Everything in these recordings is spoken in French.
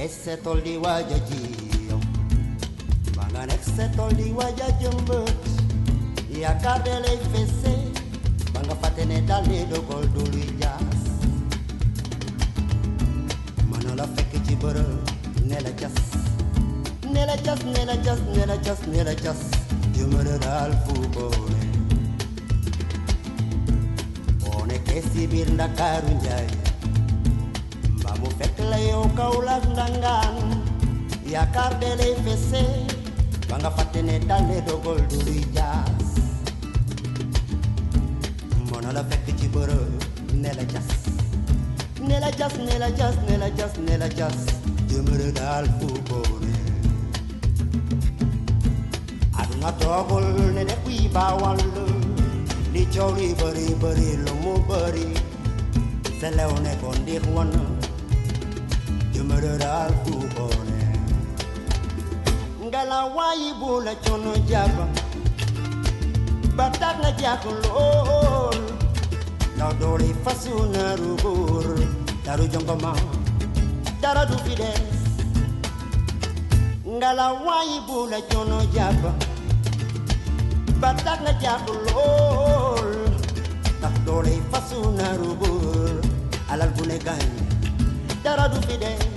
Ese toldi wajaji Mangan ese toldi wajajembut Ya kadele fese Banga fatene dale do gol dulu jas Manola feke cibere Nela jas Nela jas, nela jas, nela jas, nela jas Jumere dal fubone One kesi bir Ndakaru njay Mbamu fek la yow Kaolack ndangaan Yaakaar de lay fese ba nga fàtte ne dale dogol du luy jaas mën la fekk ci bërëb ne la jas ne la jas ne la jas ne la jas ne la jas jëmërë daal fu boone aduna toogul ne ne kuy baawal li coow li bëri bëri lu mu bëri selew ne ko ndiix wan jëmërë daal fu boone ngala wayi bula chono jaba batak na jako lol na dori fasuna rugur daru jongoma dara du fides ngala wayi bula chono jaba batak na jako lol na dori fasuna rugur alal bune gañ dara du fides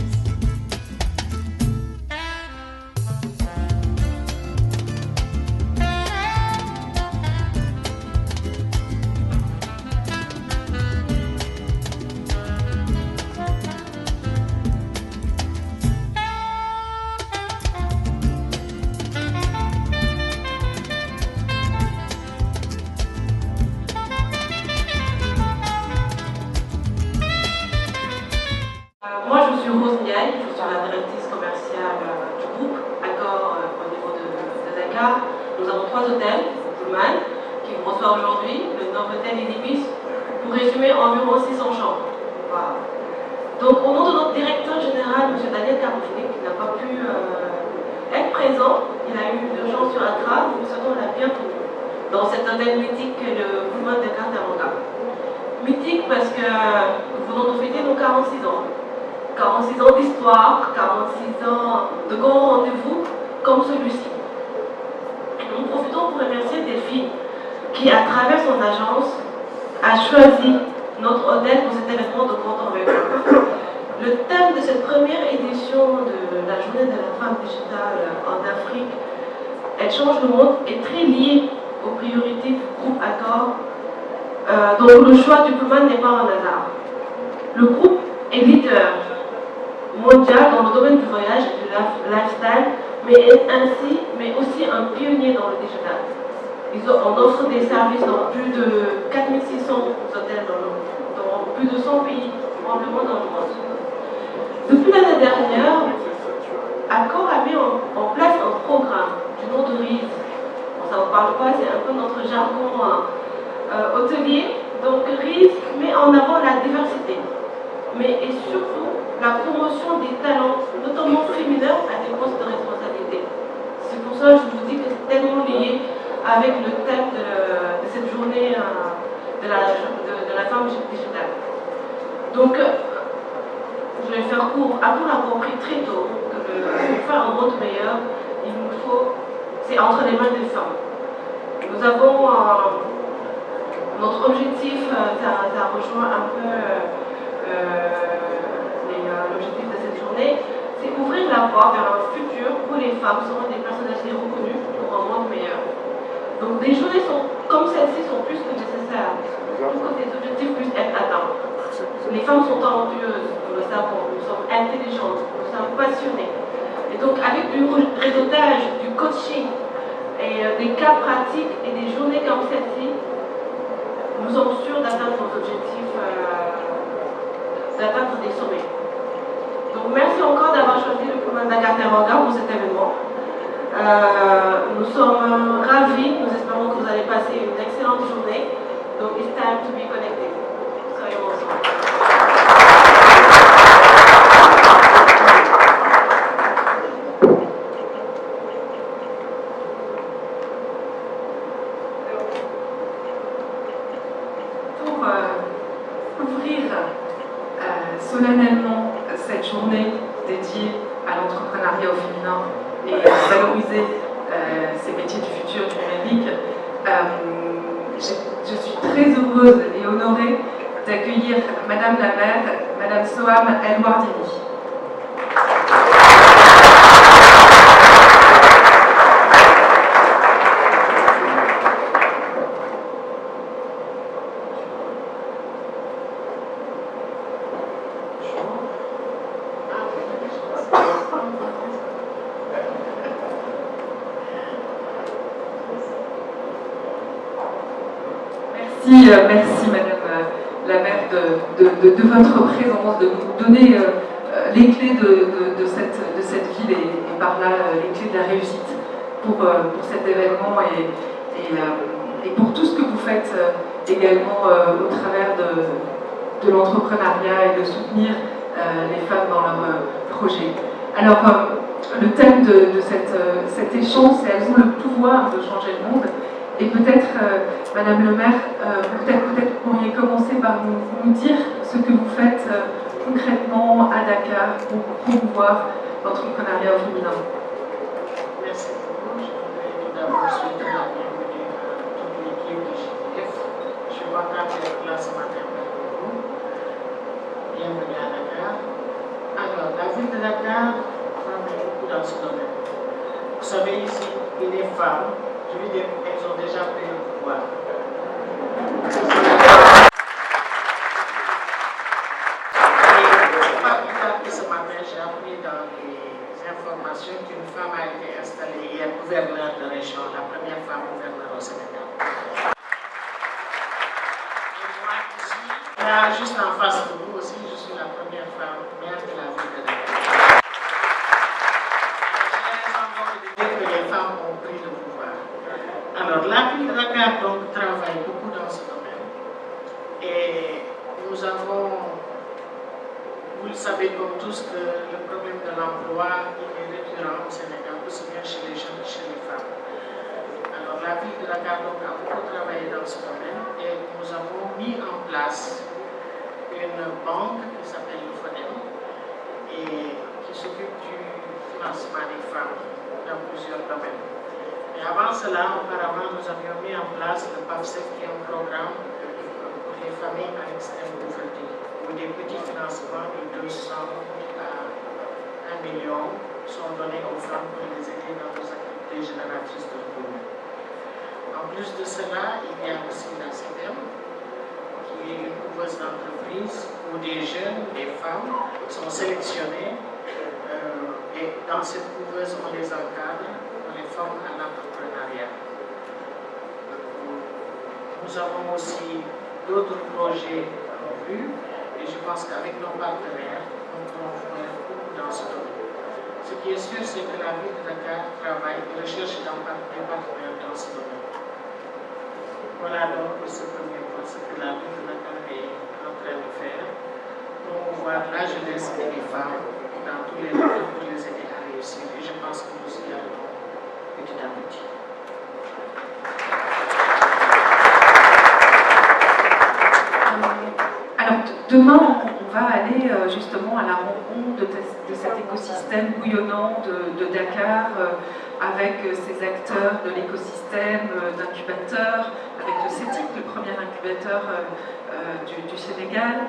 Moi, je suis Rose Ndiaye, je suis la directrice commerciale du groupe Accor au niveau de Dakar. Nous avons 3 hôtels, Pullman, qui vous reçoit aujourd'hui, le Novotel et l'Ibis, pour résumer environ 600 chambres. Voilà. Donc, au nom de notre directeur général, M. Daniel Carmouchnik, qui n'a pas pu être présent, il a eu une urgence sur Accra, nous vous souhaitons la bienvenue dans cet hôtel mythique que le Pullman Dakar Teranga. Mythique parce que nous venons de fêter nos 46 ans. 46 ans d'histoire, 46 ans de grands rendez-vous comme celui-ci. Nous profitons pour remercier Delphine qui, à travers son agence, a choisi notre hôtel pour cet événement de grande envergure. Le thème de cette première édition de la journée de la femme digitale en Afrique, Elle change le monde, est très lié aux priorités du groupe Accor. Donc le choix du Pullman n'est pas un hasard. Le groupe est leader mondial dans le domaine du voyage et du lifestyle, mais aussi un pionnier dans le digital. On offre des services dans plus de 4600 hôtels dans plus de 100 pays, probablement dans le monde. Depuis l'année dernière, Accor a mis en place un programme du nom de RISE. Bon, ça ne vous parle pas, c'est un peu notre jargon hôtelier. Donc RISE met en avant la diversité, mais et surtout la promotion des talents, notamment féminins, à des postes de responsabilité. C'est pour ça que je vous dis que c'est tellement lié avec le thème de cette journée de la femme digitale. Donc, je vais faire court. Accor a compris très tôt que pour faire un monde meilleur, il nous faut, c'est entre les mains des femmes. Nous avons notre objectif, ça rejoint un peu l'objectif de cette journée, c'est ouvrir la voie vers un futur où les femmes seront des personnalités reconnues pour un monde meilleur. Donc des journées comme celle-ci sont plus que nécessaires pour que ces objectifs puissent être atteints. Les femmes sont talentueuses, nous le savons, nous sommes intelligentes, nous sommes passionnées. Et donc avec du réseautage, du coaching et des cas pratiques et des journées comme celle-ci, nous sommes sûrs d'atteindre nos objectifs, d'atteindre des sommets. Donc merci encore d'avoir choisi le Pullman Dakar Teranga pour cet événement. Nous sommes ravis, nous espérons que vous allez passer une excellente journée. Donc it's time to be connected. Soyons ensemble. Ouvrir solennellement cette journée dédié à l'entrepreneuriat au féminin et à valoriser ces métiers du futur du numérique. Je suis très heureuse et honorée d'accueillir Madame la maire, Madame Soham El Wardini. Merci Madame la maire de votre présence, de nous donner les clés de cette ville et par là les clés de la réussite pour cet événement et pour tout ce que vous faites également au travers de l'entrepreneuriat et de soutenir les femmes dans leurs projets. Alors le thème de cet échange, c'est elles ont le pouvoir de changer le monde. Et peut-être, Madame le maire, peut-être vous pourriez commencer par nous dire ce que vous faites concrètement à Dakar pour promouvoir l'entrepreneuriat au féminin. Merci beaucoup. Je voudrais tout d'abord souhaiter la bienvenue à toute l'équipe de JDF. Je suis content d'être là ce matin avec vous. Bienvenue à Dakar. Alors, la ville de Dakar travaille beaucoup dans ce domaine. Vous savez ici que les femmes, je veux dire, elles ont déjà pris le pouvoir. Et pas plus tard que ce matin, j'ai appris dans les informations qu'une femme a été installée hier gouverneur de région, la première femme gouverneur au Sénégal. Et moi ici, là, juste en face de vous aussi, je suis la première femme maire de la ville de Dakar. Que les femmes ont pris le pouvoir. Alors, la ville de Dakar donc, travaille beaucoup dans ce domaine. Et nous avons, vous le savez comme tous, que le problème de l'emploi est récurrent au Sénégal, aussi bien chez les jeunes que chez les femmes. Alors, la ville de Dakar donc, a beaucoup travaillé dans ce domaine et nous avons mis en place une banque qui s'appelle le FODEM et qui s'occupe du financement des femmes dans plusieurs domaines. Mais avant cela, auparavant, nous avions mis en place le PAFSEF, qui est un programme pour les familles en extrême pauvreté, où des petits financements de 200 à 1 million sont donnés aux femmes pour les aider dans leurs activités génératrices de revenus. En plus de cela, il y a aussi la CEDEM, qui est une couveuse d'entreprise où des jeunes, des femmes sont sélectionnés. Et dans cette couveuse, on les encadre, on les forme à l'entrepreneuriat. Nous avons aussi d'autres projets en vue et je pense qu'avec nos partenaires, nous pourrons faire beaucoup dans ce domaine. Ce qui est sûr, c'est que la ville de Dakar travaille et recherche des partenaires dans ce domaine. Voilà donc ce premier point, ce que la ville de Dakar est en train de faire, promouvoir la jeunesse et les femmes dans tous les domaines pour les aider à réussir. Et je pense que nous y allons petit à petit. Alors, demain, on va aller justement à la rencontre de cet écosystème bouillonnant de Dakar, avec ces acteurs de l'écosystème, d'incubateurs, avec le CETIC, le premier incubateur du Sénégal,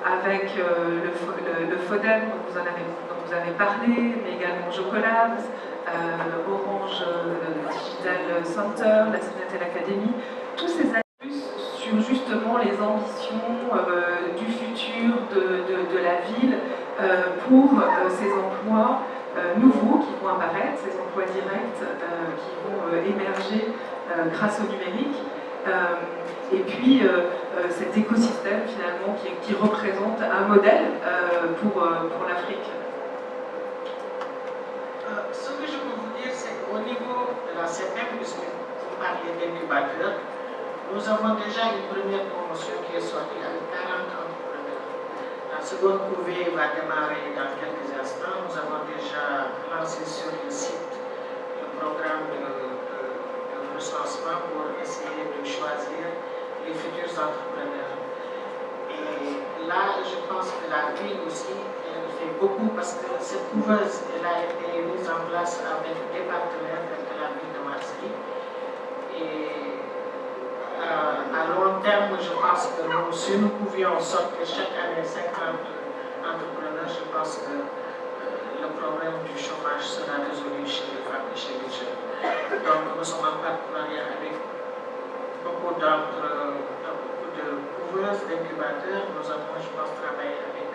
avec le FODEM dont vous avez parlé, mais également Jocolabs, Orange Digital Center, la Sénatel Academy, tous ces actus sur justement les ambitions du futur de la ville pour ces emplois nouveaux qui vont apparaître, ces emplois directs qui vont émerger grâce au numérique. Et puis cet écosystème finalement qui représente un modèle pour l'Afrique. Ce que je peux vous dire, c'est qu'au niveau de la CETEM, puisque vous parlez d'incubateur, nous avons déjà une première promotion qui est sortie avec 40 entrepreneurs. La seconde couvée va démarrer dans quelques instants. Nous avons déjà lancé sur le site le programme de recensement pour essayer de choisir les futurs entrepreneurs. Et là, je pense que la ville aussi, elle fait beaucoup parce que cette couveuse elle a été mise en place avec des partenaires de la ville de Marseille. Et à long terme, je pense que si nous pouvions sortir chaque année 50 entrepreneurs, je pense que le problème du chômage sera résolu chez les femmes et chez les jeunes. Donc nous sommes en partenariat avec beaucoup de couveuses, d'incubateurs. Nous avons, je pense, travaillé avec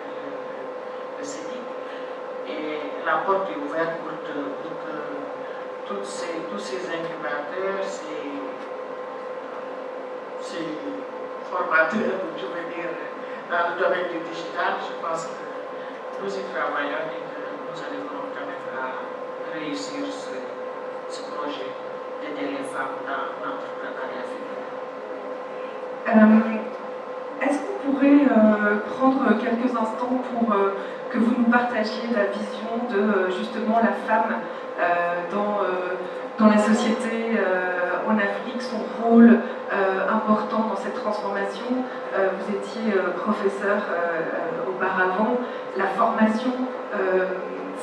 le CEDIC. Et la porte est ouverte pour que tous ces incubateurs, ces formateurs, je veux dire, dans le domaine du digital, je pense que nous y travaillons et que nous arriverons quand même à réussir ce projet d'aider les femmes dans l'entrepreneuriat féminin. Est-ce qu'on pourrait prendre quelques instants pour que vous nous partagiez la vision de justement la femme dans la société en Afrique, son rôle important dans cette transformation? Vous étiez professeur auparavant. La formation,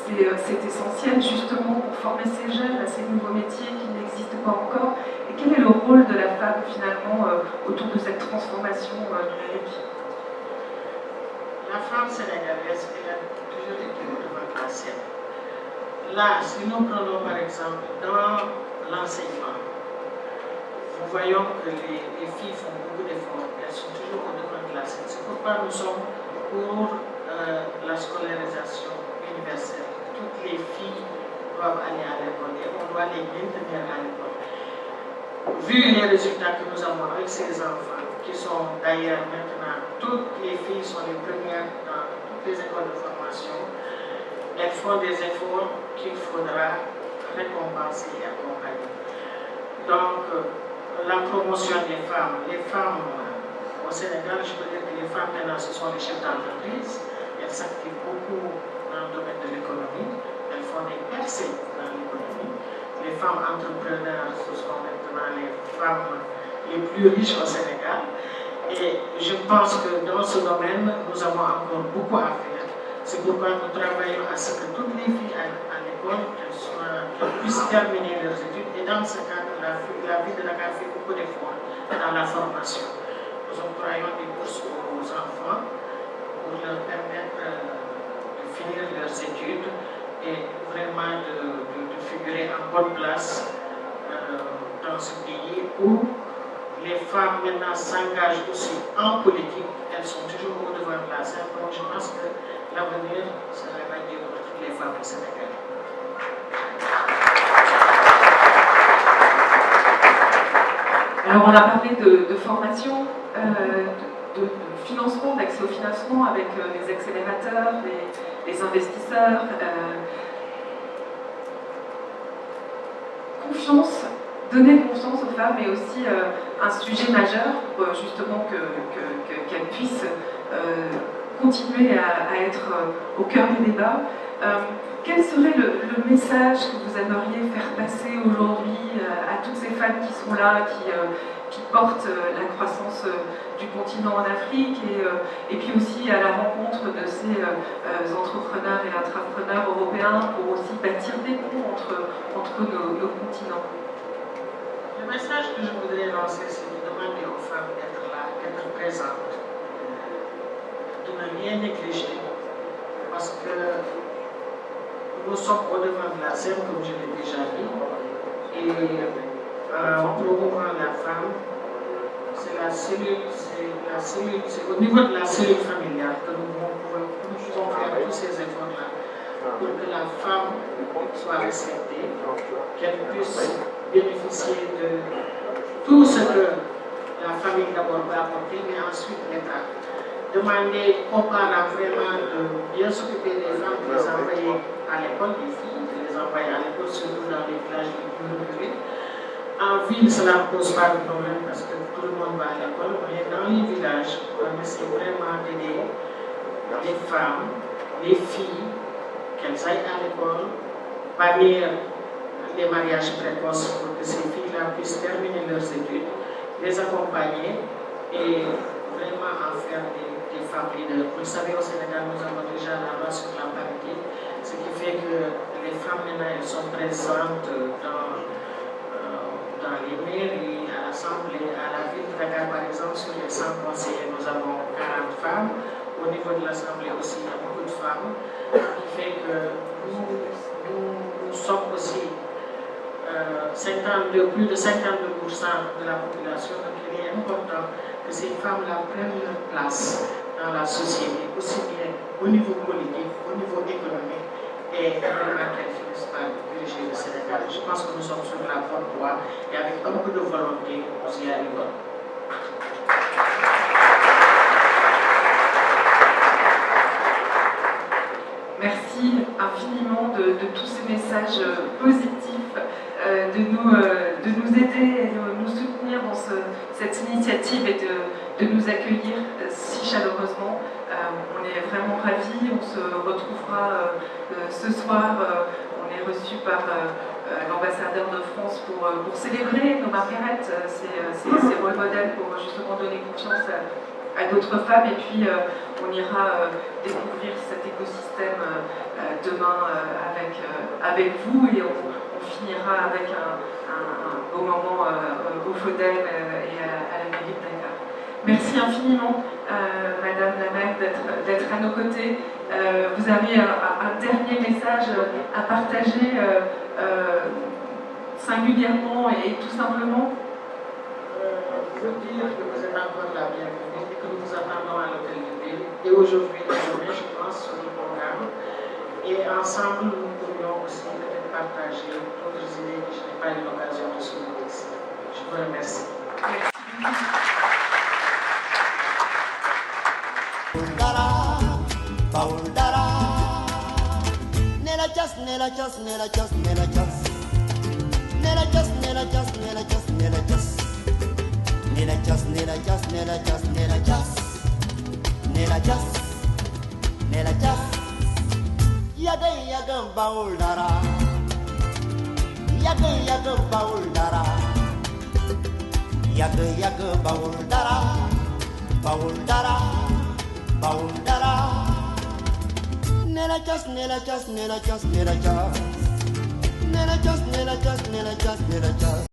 c'est essentiel justement pour former ces jeunes à ces nouveaux métiers qui n'existent pas encore. Et quel est le rôle de la femme finalement autour de cette transformation numérique? La femme sénégalaise, elle a toujours été au devant de la scène. Là, si nous prenons par exemple dans l'enseignement, nous voyons que les filles font beaucoup d'efforts, elles sont toujours au devant de la scène. C'est pourquoi nous sommes pour la scolarisation universelle. Toutes les filles doivent aller à l'école et on doit les maintenir à l'école. Vu les résultats que nous avons avec ces enfants, qui sont d'ailleurs maintenant, toutes les filles sont les premières dans toutes les écoles de formation, elles font des efforts qu'il faudra récompenser et accompagner. Donc, la promotion des femmes, les femmes au Sénégal, je peux dire que les femmes maintenant, ce sont les chefs d'entreprise, elles s'activent beaucoup dans le domaine de l'économie, elles font des percées dans l'économie. Les femmes entrepreneurs, ce sont maintenant les femmes les plus riches au Sénégal. Et je pense que dans ce domaine, nous avons encore beaucoup à faire. C'est pourquoi nous travaillons à ce que toutes les filles à l'école puissent terminer leurs études. Et dans ce cadre, la ville de Dakar fait beaucoup d'efforts dans la formation. Nous octroyons des bourses aux enfants pour leur permettre de finir leurs études et vraiment de figurer en bonne place dans ce pays où les femmes maintenant s'engagent aussi en politique. Elles sont toujours au devant de la scène. Donc je pense que l'avenir sera radieux pour toutes les femmes au Sénégal. Alors on a parlé de formation, de financement, d'accès au financement avec les accélérateurs, les investisseurs. Confiance, donner confiance aux femmes est aussi un sujet majeur pour justement qu'elles puissent continuer à être au cœur des débats. Quel serait le message que vous aimeriez faire passer aujourd'hui à toutes ces femmes qui sont là, qui portent la croissance du continent en Afrique et puis aussi à la rencontre de ces entrepreneurs et intrapreneurs européens pour aussi bâtir des ponts entre nos continents? Le message que je voudrais lancer, c'est de demander aux femmes d'être là, d'être présentes, de ne rien négliger, parce que nous sommes au devant de la scène, comme je l'ai déjà dit, et en promouvant la femme, c'est au niveau de la cellule familiale que nous pouvons faire tous ces efforts-là pour que la femme soit respectée, qu'elle puisse bénéficier de tout ce que la famille d'abord va apporter, mais ensuite l'État. Demander aux parents vraiment de bien s'occuper des femmes, de les envoyer à l'école, des filles, de les envoyer à l'école, surtout dans les villages les plus reculés. En ville, cela ne pose pas de problème parce que tout le monde va à l'école, mais dans les villages, on essaie vraiment d'aider les femmes, les filles, qu'elles aillent à l'école, bannir les mariages précoces pour que ces filles-là puissent terminer leurs études, les accompagner et vraiment en faire des des femmes leaders. Vous le savez, au Sénégal, nous avons déjà la loi sur la parité, ce qui fait que les femmes maintenant elles sont présentes dans les mairies, à l'Assemblée, à la ville de Dakar par exemple, sur les 100 conseillers, nous avons 40 femmes. Au niveau de l'Assemblée aussi, il y a beaucoup de femmes, ce qui fait que nous sommes aussi plus de 52% de la population, donc il est important que ces femmes-là prennent leur place dans la société, aussi bien au niveau politique, au niveau économique, et vraiment qu'elles finissent par diriger le Sénégal. Je pense que nous sommes sur la bonne voie et avec un peu de volonté, nous y arrivons. Merci infiniment de tous ces messages positifs, de nous aider et de nous soutenir dans cette initiative et de nous accueillir si chaleureusement. On est vraiment ravis, on se retrouvera ce soir. On est reçu par l'ambassadeur de France pour célébrer nos Marguerite, ces rôles modèles pour justement donner confiance à d'autres femmes, et puis on ira découvrir cet écosystème demain avec vous, et on finira avec un beau moment au FODEM et à la mairie de Dakar. Merci infiniment, Madame la maire, d'être à nos côtés. Vous avez un dernier message à partager singulièrement et tout simplement. Vous dire que vous êtes encore la bienvenue et que nous vous attendons à l'hôtel de ville. Et aujourd'hui, je pense, sur le programme. Et ensemble, nous pourrions aussi peut-être partager d'autres idées que je n'ai pas eu l'occasion de souligner ici. Je vous remercie. Yaga baul dara, yaga baul dara, yaga baul dara, baul dara, baul dara. Nela just, nela just, nela just, nela just, nela just, nela just, nela just, nela just.